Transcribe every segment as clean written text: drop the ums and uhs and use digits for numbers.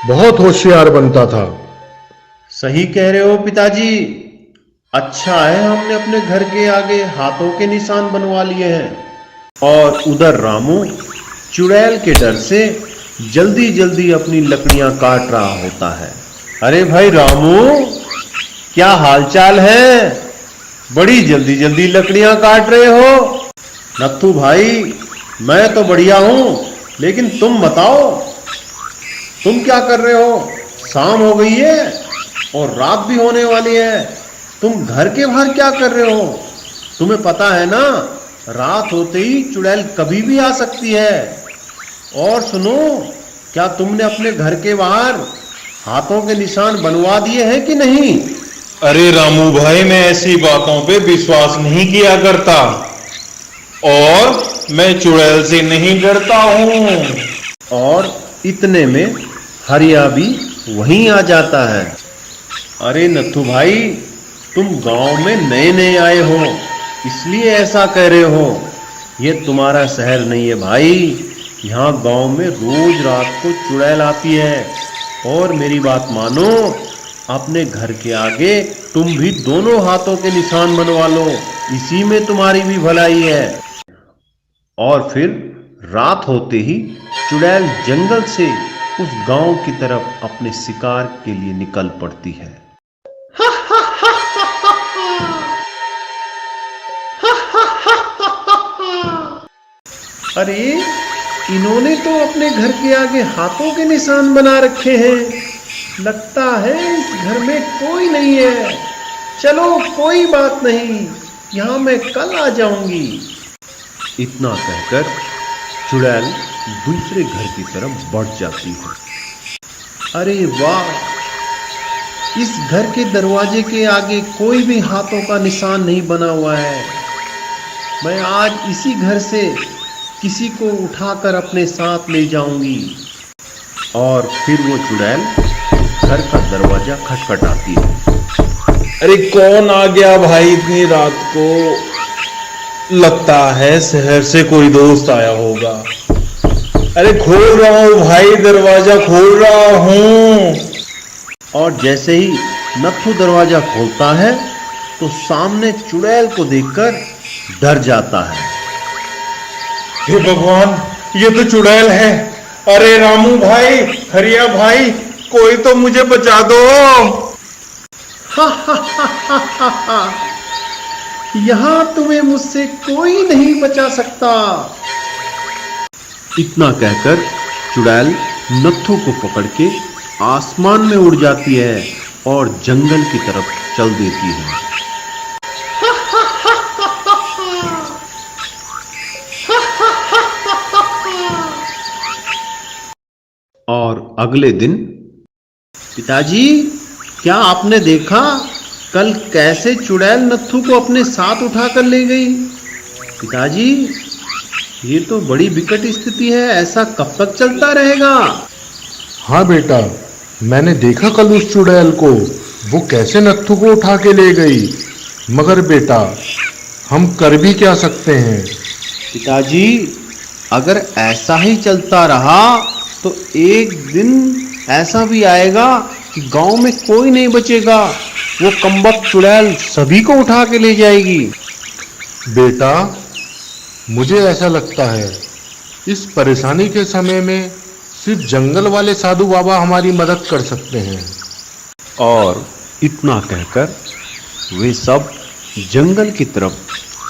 बहुत होशियार बनता था। सही कह रहे हो पिताजी। अच्छा है हमने अपने घर के आगे हाथों के निशान बनवा लिए हैं। और उधर रामू चुड़ैल के डर से जल्दी जल्दी अपनी लकड़ियां काट रहा होता है। अरे भाई रामू, क्या हालचाल है? बड़ी जल्दी जल्दी लकड़ियां काट रहे हो। नत्थू भाई, मैं तो बढ़िया हूं, लेकिन तुम बताओ, तुम क्या कर रहे हो? शाम हो गई है और रात भी होने वाली है। तुम घर के बाहर क्या कर रहे हो? तुम्हें पता है ना, रात होते ही चुड़ैल कभी भी आ सकती है। और सुनो, क्या तुमने अपने घर के बाहर हाथों के निशान बनवा दिए हैं कि नहीं? अरे रामू भाई, मैं ऐसी बातों पे विश्वास नहीं किया करता और मैं चुड़ैल से नहीं डरता हूँ। और इतने में हरिया भी वहीं आ जाता है। अरे नथु भाई, तुम गांव में नए नए आए हो, इसलिए ऐसा कह रहे हो। ये तुम्हारा शहर नहीं है भाई। यहाँ गांव में रोज रात को चुड़ैल आती है। और मेरी बात मानो, अपने घर के आगे तुम भी दोनों हाथों के निशान बनवा लो, इसी में तुम्हारी भी भलाई है। और फिर रात होते ही चुड़ैल जंगल से उस गांव की तरफ अपने शिकार के लिए निकल पड़ती है। अरे, इन्होंने तो अपने घर के आगे हाथों के निशान बना रखे हैं। लगता है इस घर में कोई नहीं है। चलो कोई बात नहीं, यहां मैं कल आ जाऊंगी। इतना कहकर चुड़ैल दूसरे घर की तरफ बढ़ जाती है। अरे वाह, इस घर के दरवाजे के आगे कोई भी हाथों का निशान नहीं बना हुआ है। मैं आज इसी घर से किसी को उठाकर अपने साथ ले जाऊंगी। और फिर वो चुड़ैल घर का दरवाजा खटखटाती है। अरे कौन आ गया भाई इतनी रात को? लगता है शहर से कोई दोस्त आया होगा। अरे खोल रहा हूँ भाई, दरवाजा खोल रहा हूँ। और जैसे ही नत्थू दरवाजा खोलता है तो सामने चुड़ैल को देखकर डर जाता है। हे भगवान, ये तो चुड़ैल है। अरे रामू भाई, हरिया भाई, कोई तो मुझे बचा दो। यहां तुम्हें मुझसे कोई नहीं बचा सकता। इतना कहकर चुड़ैल नत्थू को पकड़ के आसमान में उड़ जाती है और जंगल की तरफ चल देती है। और अगले दिन, पिताजी, क्या आपने देखा कल कैसे चुड़ैल नत्थू को अपने साथ उठाकर ले गई? पिताजी, ये तो बड़ी विकट स्थिति है, ऐसा कब तक चलता रहेगा? हाँ बेटा, मैंने देखा कल उस चुड़ैल को, वो कैसे नत्थू को उठा के ले गई। मगर बेटा, हम कर भी क्या सकते हैं? पिताजी, अगर ऐसा ही चलता रहा तो एक दिन ऐसा भी आएगा कि गांव में कोई नहीं बचेगा। वो कमबख्त चुड़ैल सभी को उठा के ले जाएगी। बेटा, मुझे ऐसा लगता है इस परेशानी के समय में सिर्फ जंगल वाले साधु बाबा हमारी मदद कर सकते हैं। और इतना कहकर वे सब जंगल की तरफ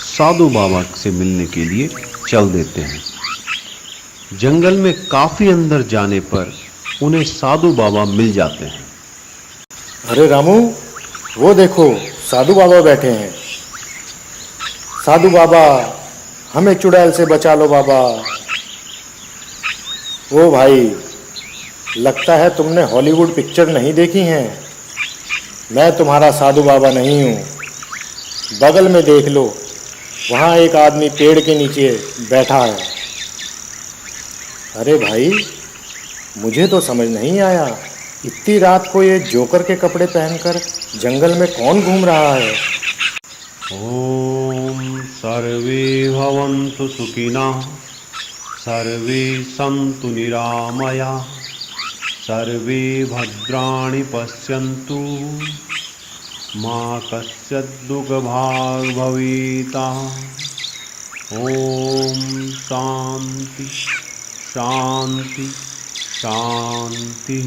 साधु बाबा से मिलने के लिए चल देते हैं। जंगल में काफी अंदर जाने पर उन्हें साधु बाबा मिल जाते हैं। अरे रामू, वो देखो साधु बाबा बैठे हैं। साधु बाबा, हमें चुड़ैल से बचा लो बाबा। ओ भाई, लगता है तुमने हॉलीवुड पिक्चर नहीं देखी हैं। मैं तुम्हारा साधु बाबा नहीं हूँ। बगल में देख लो, वहाँ एक आदमी पेड़ के नीचे बैठा है। अरे भाई, मुझे तो समझ नहीं आया, इतनी रात को ये जोकर के कपड़े पहनकर जंगल में कौन घूम रहा है। ओम सर्वे भवन्तु सुखिनः, सर्वे सन्तु निरामया, सर्वे भद्राणि पश्यन्तु मा कश्चित् दुःखभाग् भवेत्। ओम शांति शांति शांति।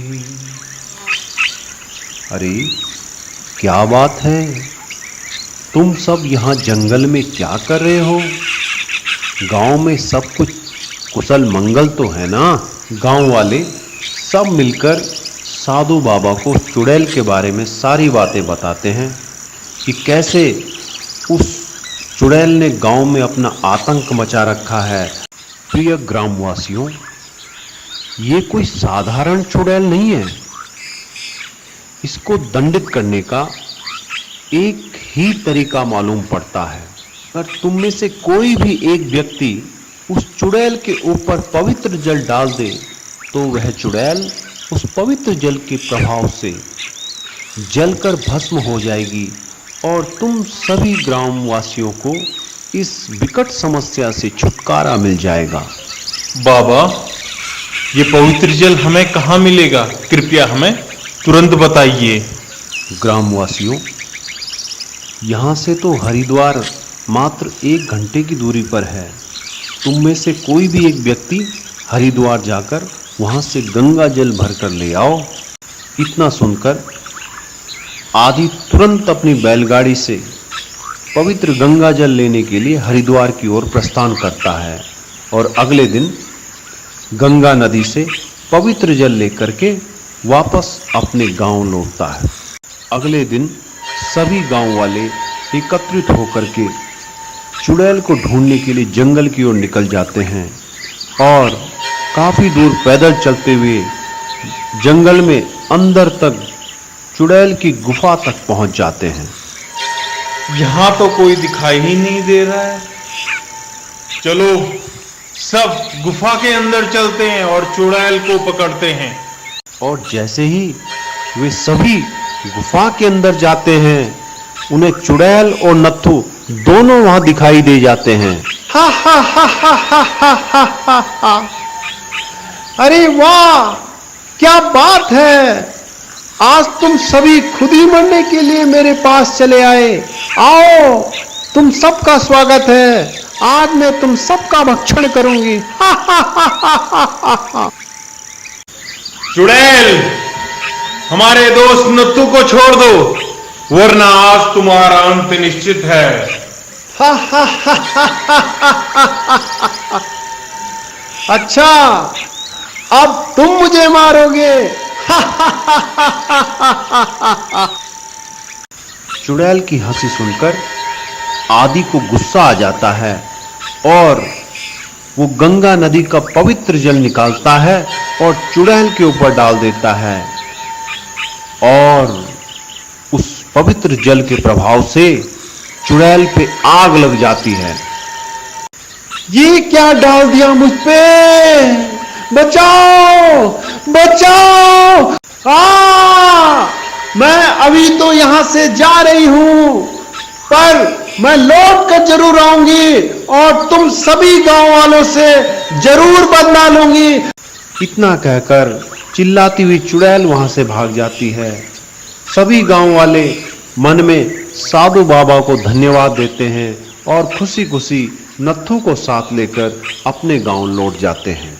अरे क्या बात है, तुम सब यहाँ जंगल में क्या कर रहे हो? गांव में सब कुछ कुशल मंगल तो है ना? गांव वाले सब मिलकर साधु बाबा को चुड़ैल के बारे में सारी बातें बताते हैं कि कैसे उस चुड़ैल ने गांव में अपना आतंक मचा रखा है। प्रिय ग्रामवासियों, ये कोई साधारण चुड़ैल नहीं है। इसको दंडित करने का एक ही तरीका मालूम पड़ता है। अगर तुम में से कोई भी एक व्यक्ति उस चुड़ैल के ऊपर पवित्र जल डाल दे तो वह चुड़ैल उस पवित्र जल के प्रभाव से जलकर भस्म हो जाएगी और तुम सभी ग्रामवासियों को इस विकट समस्या से छुटकारा मिल जाएगा। बाबा, ये पवित्र जल हमें कहाँ मिलेगा? कृपया हमें तुरंत बताइए। ग्रामवासियों, यहाँ से तो हरिद्वार मात्र 1 घंटे की दूरी पर है। तुम में से कोई भी एक व्यक्ति हरिद्वार जाकर वहाँ से गंगा जल भरकर ले आओ। इतना सुनकर आदि तुरंत अपनी बैलगाड़ी से पवित्र गंगा जल लेने के लिए हरिद्वार की ओर प्रस्थान करता है और अगले दिन गंगा नदी से पवित्र जल लेकर के वापस अपने गांव लौटता है। अगले दिन सभी गांव वाले एकत्रित होकर के चुड़ैल को ढूंढने के लिए जंगल की ओर निकल जाते हैं और काफी दूर पैदल चलते हुए जंगल में अंदर तक चुड़ैल की गुफा तक पहुंच जाते हैं। यहाँ तो कोई दिखाई ही नहीं दे रहा है। चलो सब गुफा के अंदर चलते हैं और चुड़ैल को पकड़ते हैं। और जैसे ही वे सभी गुफा के अंदर जाते हैं, उन्हें चुड़ैल और नत्थू दोनों वहां दिखाई दे जाते हैं। हा हा हा हा हा हा हा हा हा। अरे वाह, क्या बात है! आज तुम सभी खुद ही मरने के लिए मेरे पास चले आए। आओ, तुम सबका स्वागत है। आज मैं तुम सबका भक्षण करूंगी। हा हा हा हा हा हा हा। चुड़ैल, हमारे दोस्त नत्थू को छोड़ दो, वरना आज तुम्हारा अंत निश्चित है। हा हा हा हा हा हा हा। अच्छा, अब तुम मुझे मारोगे। चुड़ैल की हंसी सुनकर आदि को गुस्सा आ जाता है और वो गंगा नदी का पवित्र जल निकालता है और चुड़ैल के ऊपर डाल देता है और उस पवित्र जल के प्रभाव से चुड़ैल पे आग लग जाती है। ये क्या डाल दिया मुझ पे? बचाओ बचाओ! मैं अभी तो यहां से जा रही हूं, पर मैं लौट कर जरूर आऊंगी और तुम सभी गांव वालों से जरूर बदला लूंगी। इतना कहकर चिल्लाती हुई चुड़ैल वहां से भाग जाती है। सभी गांव वाले मन में साधु बाबा को धन्यवाद देते हैं और खुशी खुशी नत्थू को साथ लेकर अपने गांव लौट जाते हैं।